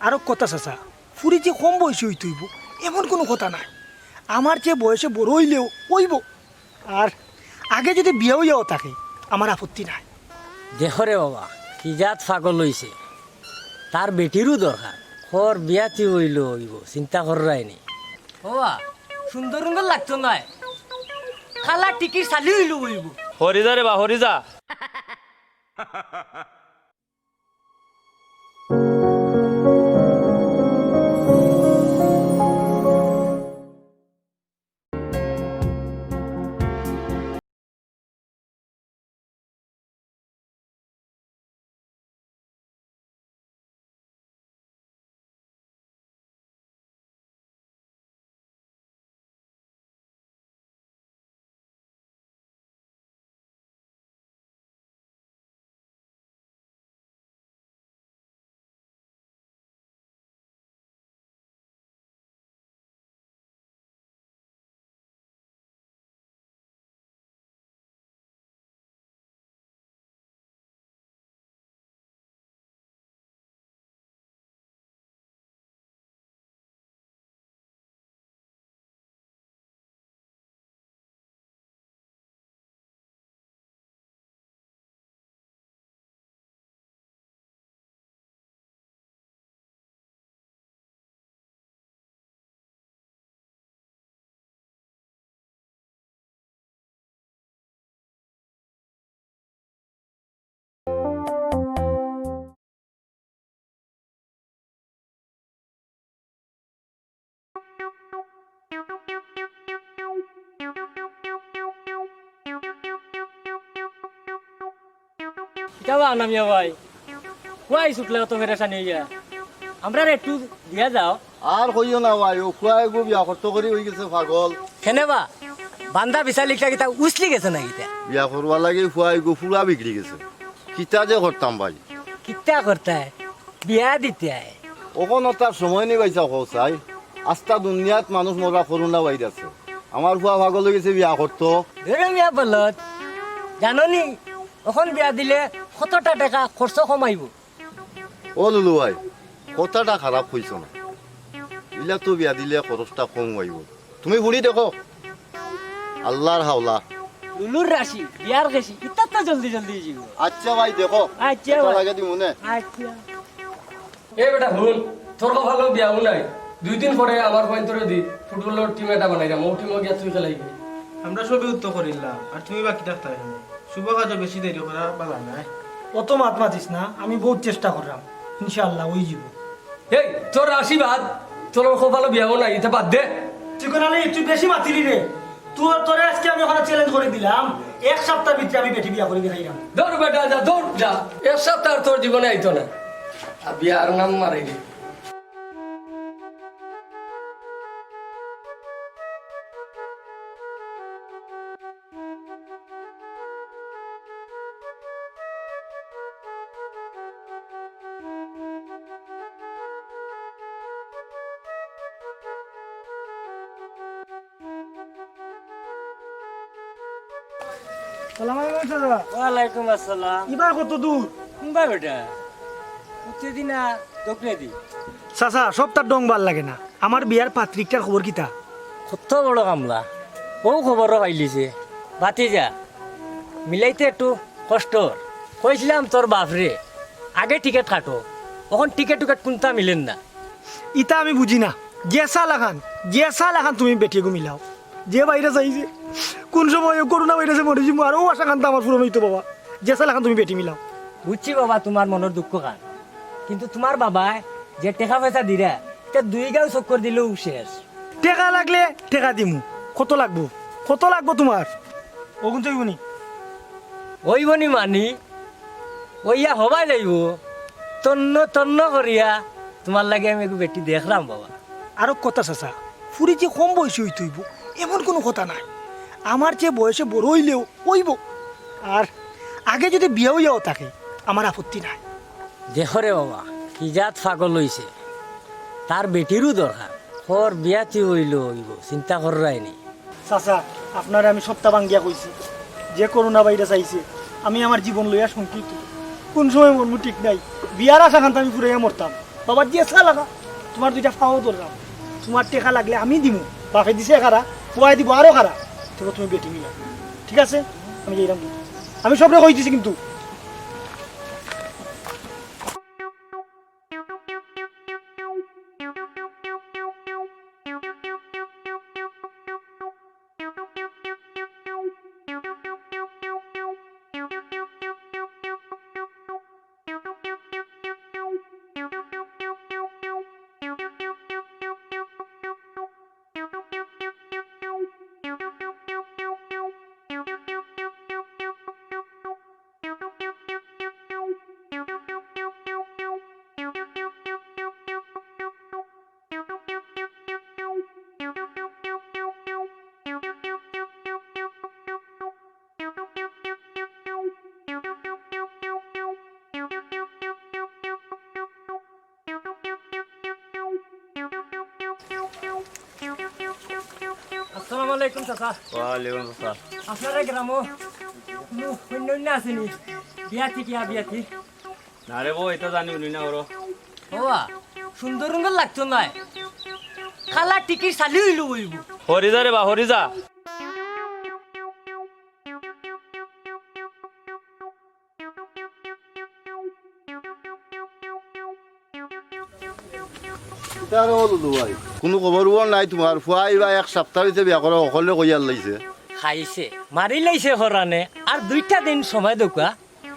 আরো কথা চাচা, ফুরি যে কম বয়সী হইতইব এমন কোনো কথা নাই। আমার যে বয়সে বড় হইলেও হইব। আর আগে যদি বিয়ে হইয়াও থাকে আমার আপত্তি নাই। দেখরে বাবা কি জাত পাগল হইছে, তার বেটিরও দরকার। খর বিয়াতি হইল হইব, চিন্তা করাই নি বাবা। সুন্দর সুন্দর লাগতো নাই, খালা টিকিট চালি হইল হইব। হরিজা রে বা হরিজা। কেবা নামিয়া ভাই খুয়াই ছুটলে অত ফেরেশানি হইয়া, আমরা একটু দিয়া যাও। আর কইও না ভাই, ও খুয়াই গো বিয়া করতে করি হয়ে গেছে পাগল। কেনেবা বান্দা বিচালি কিতা উছলি গেছে না কিতা? বিয়া করবা লাগে খুয়াই গো পুরা বিগড়ি গেছে। কিতা যে করতাম ভাই। কিতা করতে হয়, বিয়া দিতে হয়। ওখানে তার সময় নেই পাইছা চাই। আস্তা দুনিয়াত মানুষ মরা করুণা বাইর আছে। আমার খুয়া পাগল হয়ে গেছে বিয়া করতো। ধরে মিয়া বলত জানো নি, এখন বিয়া দিলে কতটা টাকা খরচ কমাইব। ও লুলু ভাই, কথাটা খারাপ হইছ না। ইলা তো বিয়া দিলে খরচটা কম হইব। তুমি শুনি দেখো, আল্লাহর হাওলা। লুলুর রাশি বিয়ার গেছি ইতা তো জলদি জলদি যাব। আচ্ছা ভাই দেখো, আচ্ছা কত ভাই। লাগে দি মনে। আচ্ছা এ বেটা শুন, তোর ভালো বিয়াও নাই, 2 দিন পরে আমার পয়েন্টরে দি ফুটবলের টিম এটা বানাইলাম, ও টিমও গিয়া তুই খেলাইবি। আমরা সবই উত্তর করিলাম, আর তুমি বাকি থাকতে হবে। শুভ কাজও বেশি দেরি করা বালা নাই। অত মাত মাতিস না, আমি বহুত চেষ্টা করলাম, ইনশাআল্লাহ ওই যাব। এই তোর আশীর্বাদ, তোর খুব ভালো বিয়াও নাই, এটা বাদ দে। তুই কোনালি তুই বেশি মাতিলি রে। তোরে আজকে আমি ওখানে চ্যালেঞ্জ করে দিলাম, 1 সপ্তাহের ভিতরে আমি বেটি বিয়া করে দেখাইলাম। দৌড় বেটা যা, দৌড় যা। এক সপ্তাহ আর তোর জীবনে আইতো না, আর বিয়ার নাম মারাইলি। সালাম আলাইকুম চাচা। ওয়ালাইকুম আসসালাম। এবার কত দূর? কোনবা বেটা প্রতিদিন দোকনে দি চাচা সব তার ডং ভাল লাগে না। আমার বিয়ার পাত্রিকটার খবর কিতা? কত বড় কামলা, ও খবর পাইলিছে। বাতি যা মিলাইতে একটু কষ্ট। কইছিলাম তোর বাপরে আগে টিকিট কাটো, এখন টিকিট কোনটা মিলেন না। ইটা আমি বুঝি না। জেসা লাখান তুমি বেটিয়ে গু মিলাও। যে বাইরে চাইছে কোন সময় করোনা ভাইরাসে মরেছি, আরও আশা খান আমার পুরো হইতো বাবা। জেসা লাখান তুমি বেটি মিলাও। বুঝছি বাবা তোমার মনের দুঃখ কান, কিন্তু তোমার বাবা যে টাকা পয়সা দিরা তে 2 গাঁও চক্কর দিলেও শেষ। টেকা লাগলে টেকা দিমু। কত লাগবো তোমার? ওগুন তো নি ওইবনি মানি ওইয়া হবাই যাইব। তন্ন করিয়া তোমার লাগে আমি একটু বেটি দেখলাম বাবা। আরো কথা চাচা, ফুরি যে কম বয়সী হইতইব এমন কোনো কথা নাই। আমার যে বয়সে বড় হইলেও হইব। আর আগে যদি বিয়ে হইয়াও থাকে আমার আপত্তি নাই। দেখরে বাবা কি জাত পাগল হইছে, তার বেটিরও দরকার। খর বিয়াতি হইল হইব, চিন্তা করাই নি। চাচা আপনার আমি সপ্তাহ ভাঙ্গিয়া কইছি, যে করোনা ভাইরাস আইছে আমি আমার জীবন লইয়া সংকৃত। কোন সময় মরমু ঠিক নাই। বিয়ার আশা খান আমি পুরাইয়া মরতাম। বাবা জেসা লাগা তোমার দুইটা ফাও ধরলাম তোমার টেকা লাগলে আমি দিমু বাপে দিছে খারা পুয়াই দিব আরো খারা তবে তুমি বেটি মিলা ঠিক আছে আমি এইরাম আমি সবরে কই দিছি কিন্তু আসসালামু আলাইকুম চাচা। ওয়ালাইকুম আসসালাম। আপনারা গ্রামও অন্য আসেনি বিয়াতি কিয়া বিয়াতি না রে বউ এটা জানি উনি না ওরো হওয়া সুন্দর রঙের লাগতো নাই খালা টিকিট চালি হইলো বইব হরিজা রে বা হরিজা তার ও লুলু ভাই কোনো খবর নাই তোমার ফুয়াই বা এক সপ্তাহ হইতে বিয়া করা সকলে কইয়ার লাইছে খাইছে মারি লাইছে হরানে আর 2টা দিন সময় দোকা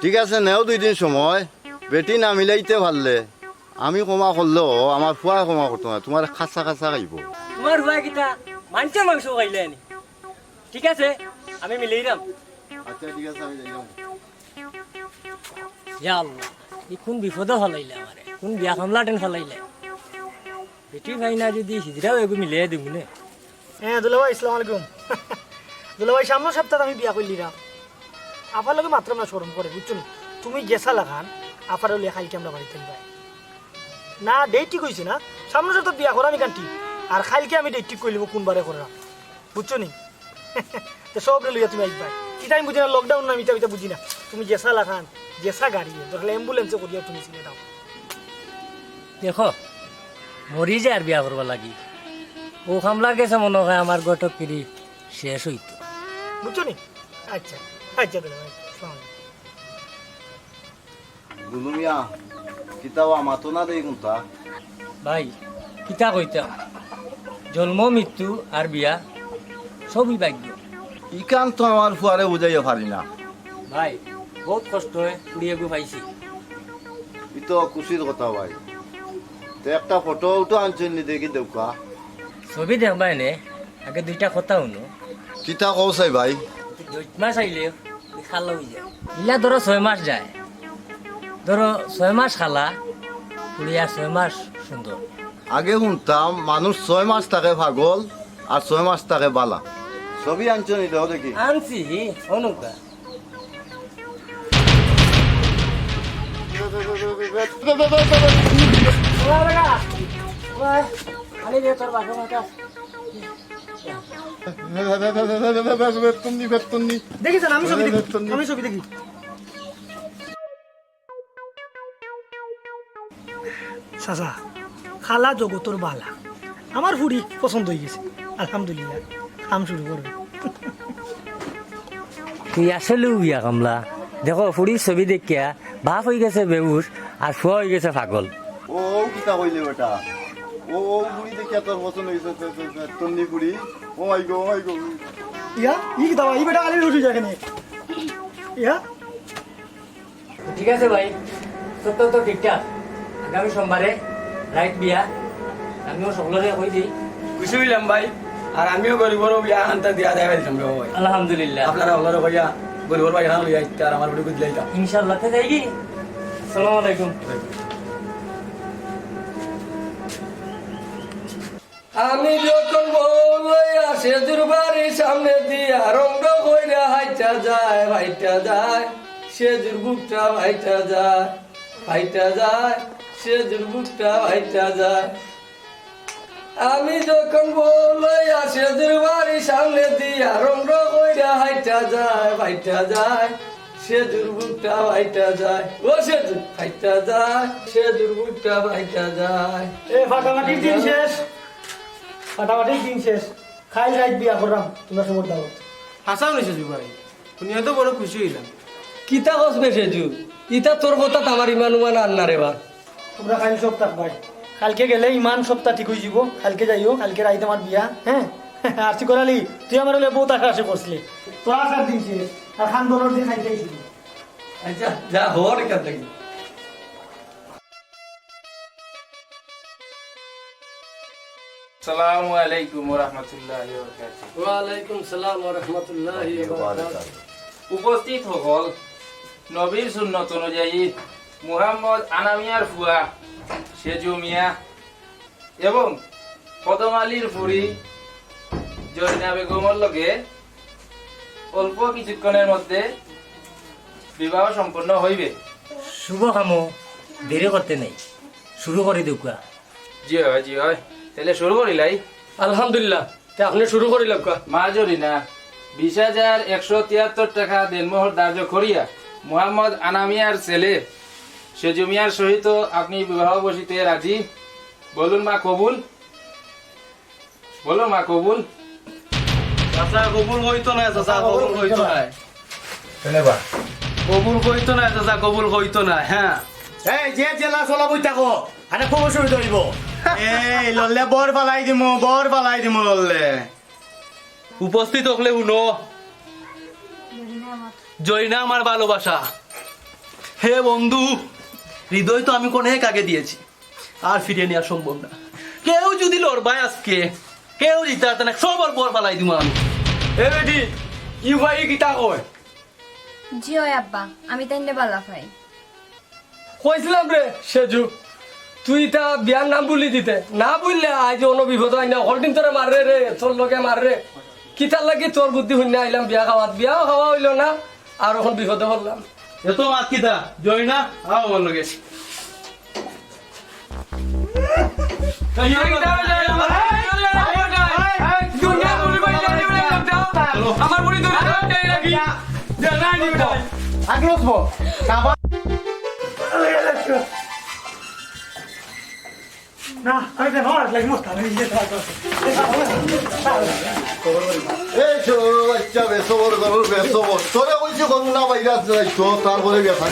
ঠিক আছে নেও 2 দিন সময় বেটি না মিলাইতে পারলে আমি ক্ষমা করলেও আমার ফুয়াই ক্ষমা করতো না তোমার খাঁচা খাঁচা খাইব তোমার হুয়া কিটা মাংস মাংস খাইলে আনি ঠিক আছে আমি মিলেই রাম আচ্ছা ঠিক আছে আমি যাইলাম ইয়া আল্লাহ ই কোন বিপদে ফলাইলে আমারে কোন বিয়া কামলা টেন ফলাইলে বেটি ভাই না যদি হিজড়াও এগু মিলিয়ে দিব নে হ্যাঁ দুলাভাই আসসালামু আলাইকুম দুলাভাই সামনের সপ্তাহে আমি বিয়া করলি না আপার লগে মাত্র আমরা শরম করে বুঝছো নি? তুমি গেছা লাগান আপার হলে খাইকে আমরা বাড়িতে ভাই না ডেট ঠিক হয়েছে না সামনের সপ্তাহে বিয়া করা আমি কান্টি আর খাইলকে আমি ডেট ঠিক করে লিব কোনবারে করা বুঝছো নি তো সব লইয়া তুমি আসবাই এটা আমি বুঝি না লকডাউন না মিটা বুঝি না তুমি গেছা লাগান গেছা গাড়ি তাহলে অ্যাম্বুলেন্সে করিয়া তুমি চিনে দাও দেখো মরি যায় আর বিয়া করবা লাগি ও কামলা গেছে মনে হয় আমার গটক কিরি শেষ হইতো বুঝছো নি আচ্ছা আচ্ছা দুলাভাই আসসালামু আলাইকুম লুলু মিয়া কিতাবা মাতো না দেই কোনটা ভাই কিতা কইতাম জন্ম মৃত্যু আর বিয়া সবই ভাগ্য ইকান তো আমার ফুয়ারে বুঝাইয়া পারি না ভাই বহুত কষ্ট হয় কুড়িয়ে গু পাইছি ই তো খুশির কথা ভাই তো একটা ফটো উঠো আনছেন দেখি দেউকা ছবি দেখবা এনে আগে 2টা কথা শুনো কিতা কও চাই ভাই 2 মাস আইলে খালা হয়ে যায় ইলা ধরো 6 মাস যায় ধরো 6 মাস খালা কুড়িয়া 6 মাস সুন্দর আগে শুনতাম মানুষ 6 মাস থাকে পাগল আর 6 মাস থাকে বালা ছবি আনছেন দেও দেখি আনছি অনুকা দেখিছেন আমি ছবি দেখি আমি ছবি দেখি চাচা খালা জগতর বালা আমার ফুড়ি পছন্দ হয়ে গেছে আলহামদুলিল্লাহ কাম শুরু করবে তুই আসলে বিয়া কামলা দেখো ফুড়ির ছবি দেখিয়া বাপ হয়ে গেছে বেউস আর ফুয়া হয়ে গেছে পাগল ও কিতা কইলে বেটা ও বুড়ি দেখিয়া তোর পছন্দ হইছে তন্নি বুড়ি ও মাই গো ইয়া ই কি দাবা ই বেটা আলি রুটি যায় কেন ইয়া ঠিক আছে ভাই সত্য তো ঠিকঠাক আগামী সোমবারে রাইট বিয়া আমিও সকলরে কই দিই খুশি হইলাম ভাই আর আমিও গরিবরও বিয়া আনতে দিয়া দেখা দিলাম রে ভাই আলহামদুলিল্লাহ আপনারা হলার ভাইয়া গরিবর ভাই হান লইয়া ইত্যার আমার বড় গুদ লাইতা ইনশাআল্লাহ তে যাই কি আসসালামু আলাইকুম আমি যখন বলইয়া সেজুর বাড়ির সামনে দিয়া রঙ্গ কইরা হাইটা যায় সেজুর বুকটা ভাইটা যায় সেজুর বুকটা ভাইটা যায় আমি যখন বলইয়া সেজুর বাড়ির সামনে দিয়া রঙ্গ কইরা হাইটা যায় সে দুর্ভুগটা ভাইটা যায় ও সে ভাইটা যায় সে দুর্ভুগটা ভাইটা যায় এ ফাটাফাটির দিন শেষ, ফাটাফাটির দিন শেষ। খাই রাইট বিয়া করলাম তোমরা সবর দাওয়াত। হাসাও নিছে জুবাই, শুনিয়া তো বড় খুশি হইলাম। কিতা কসবে সেজু ইটা তোর কথা আমার ইমান উমান আর না রে বা তোমরা খালি সপ্তাহ ভাই, কালকে গেলে ইমান সপ্তাহ ঠিক হয়ে যাব। কালকে যাইও, কালকে রাইতে আমার বিয়া। হ্যাঁ আরতি করালি তুই আমার হলে বহুত আশা আশা করছিলি। তোর আসার দিন শেষ, আর খান দোলর দিন খাইতে শুধু। আচ্ছা যা হওয়ার এখান থেকে আসসালামু আলাইকুম ওয়া রাহমাতুল্লাহি ওয়া বারাকাতুহু। ওয়ালাইকুম সালাম ওয়া রাহমাতুল্লাহি ওয়া বারাকাতুহু। উপস্থিত সকল, নবীর সুন্নত অনুযায়ী মুহাম্মদ আনামিয়ার ফুয়া সেজু মিয়া এবং কদম আলীর ফুরি জরিনা বেগমের লগে অল্প কিছুক্ষণের মধ্যে বিবাহ সম্পন্ন হইবে। শুভ কামো দেরি করতে নেই, শুরু করে দেউকা। জি হয় জি হয়, তাহলে শুরু করিলাই। আলহামদুলিল্লাহ তে আপনি শুরু করিলাম কা মা জরিনা 20,173 টাকা দেনমোহর ধার্য করিয়া মুহাম্মদ আনামিয়ার ছেলে সেজু মিয়ার সহিত আপনি বিবাহ বসিতে রাজি? বলুন মা কবুল, বলো মা কবুল। চাচা কবুল হইতো না, চাচা কবুল হইতো না, কবুল হইতো না, চাচা কবুল হইতো না। হ্যাঁ এই যে জেলা চলা বই থাকো আরে খবর শুরু ধরিব। এই লল্লে বর পালাই দিমু, বর পালাই দিমু লল্লে। উপস্থিত হলে শুনো, জয়না আমার ভালোবাসা। হে বন্ধু, হৃদয় তো আমি অনেক আগে দিয়েছি, আর ফিরিয়ে নেওয়া সম্ভব না। কেউ যদি লড়বাই আজকে, কেউ জিতে না, সবার বর পালাই দিমু আমি। এ বেটি ইউ ভাই কিতা কয় জি ওই আব্বা, আমি তাইলে বালা পাই। কইছিলাম রে সেজু তুই তা বিয়ার নাম বলি দিতে না বললে আজ অন্য বিপদ হয় না। হলদিন তোরে মাররে রে, তোর লোকে মাররে। কিতার লাগি তোর বুদ্ধি শুনে আইলাম বিয়া খাওয়াত, বিয়াও খাওয়া হইল না আর এখন বিপদে পড়লাম। এত মাত কিতা জয়না, আও আমার লগে। আমার বুড়ি ধরে রাখি না আমি তো হওয়ার লাগি মস্ত আমি নিজে এই ছোট বাচ্চা বেসবর করো বেসবর, তোরে কইছি করুন না বাইরে যাইছো, তারপরে বেসা